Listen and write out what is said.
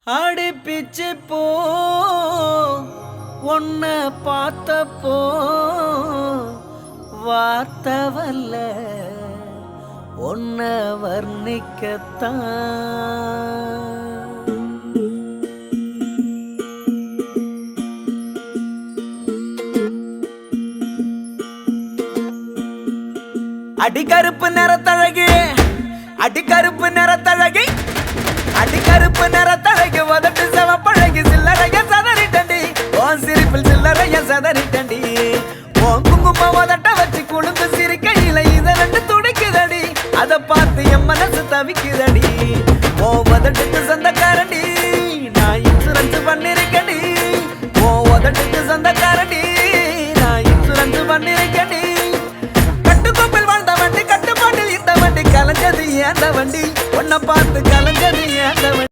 ஆடி பிச்சு போ உன்ன பார்த்தப்போ வார்த்தவல்ல உன்ன வர்ணிக்கத்தான். அடிக்கருப்பு நிறத்தழகி அடிக்கருப்பு நிறத்தழகி அடிக்கருப்பு நிறத்தழகி உதட்டு செவப்பழகி சில்லறைய சதறிட்டண்டி உன் சிரிப்பில் சில்லறைய சதறிட்டண்டி உன் குங்கும உதட்ட வச்சு குழுந்து சிரிக்கையில இத ரெண்டு துடிக்குதடி அதை பார்த்து என் மனசு தவிக்குதடி உன் உதட்டுக்கு சொந்தக்காரண்டி நான் இன்சூரன்ஸ் பண்ணிருக்கடி உன் உதட்டுக்கு சொந்தக்காரண்டி நான் இன்சூரன்ஸ் பண்ணிருக்கடி கட்டுக்கோப்பில் வாழ்ந்த வண்டி கட்டுப்பாட்டில் இந்த வண்டி கலைஞ்சது ஏந்த வண்டி உன்னை பார்த்து கலைஞ்சது ஏந்த வண்டி.